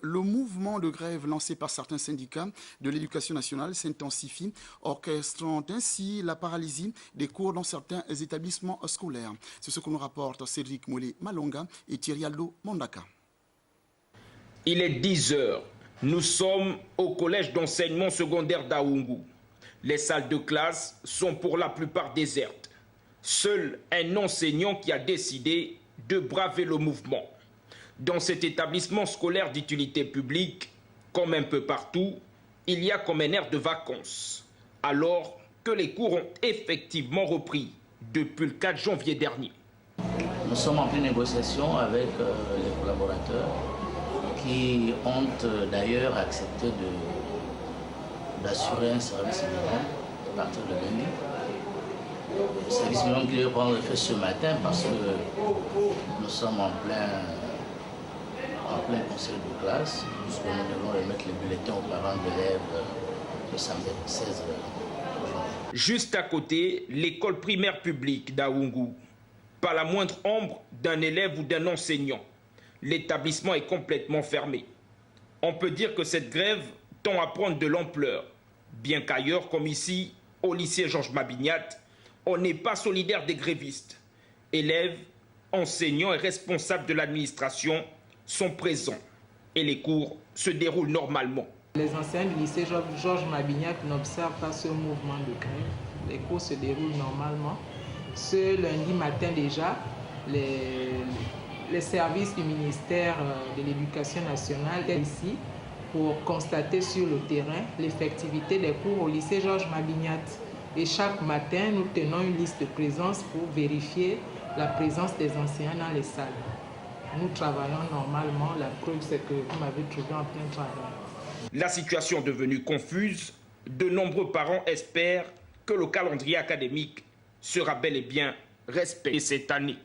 Le mouvement de grève lancé par certains syndicats de l'éducation nationale s'intensifie, orchestrant ainsi la paralysie des cours dans certains établissements scolaires. C'est ce que nous rapportent Cédric Molé Malonga et Thierry Aldo Mondaka. Il est 10 heures. Nous sommes au collège d'enseignement secondaire d'Aoungou. Les salles de classe sont pour la plupart désertes. Seul un enseignant qui a décidé de braver le mouvement. Dans cet établissement scolaire d'utilité publique, comme un peu partout, il y a comme un air de vacances, alors que les cours ont effectivement repris depuis le 4 janvier dernier. Nous sommes en pleine négociation avec les collaborateurs qui ont d'ailleurs accepté d'assurer un service minimum à partir de lundi. Le service minimum qui devait prendre effet ce matin parce que nous sommes en plein conseil de classe, puisque nous devons remettre les bulletins aux parents d'élèves le samedi 16 janvier. Juste à côté, l'école primaire publique d'Aoungou. Pas la moindre ombre d'un élève ou d'un enseignant. L'établissement est complètement fermé. On peut dire que cette grève tend à prendre de l'ampleur, bien qu'ailleurs, comme ici, au lycée Georges Mabignat, on n'est pas solidaire des grévistes. Élèves, enseignants et responsables de l'administration sont présents et les cours se déroulent normalement. Les enseignants du lycée Georges Mabignat n'observent pas ce mouvement de grève. Les cours se déroulent normalement. Ce lundi matin déjà, les services du ministère de l'Éducation nationale sont ici pour constater sur le terrain l'effectivité des cours au lycée Georges Mabignat. Et chaque matin, nous tenons une liste de présence pour vérifier la présence des enseignants dans les salles. Nous travaillons normalement, la preuve c'est que vous m'avez trouvé en plein travail. La situation devenue confuse, de nombreux parents espèrent que le calendrier académique sera bel et bien respecté cette année.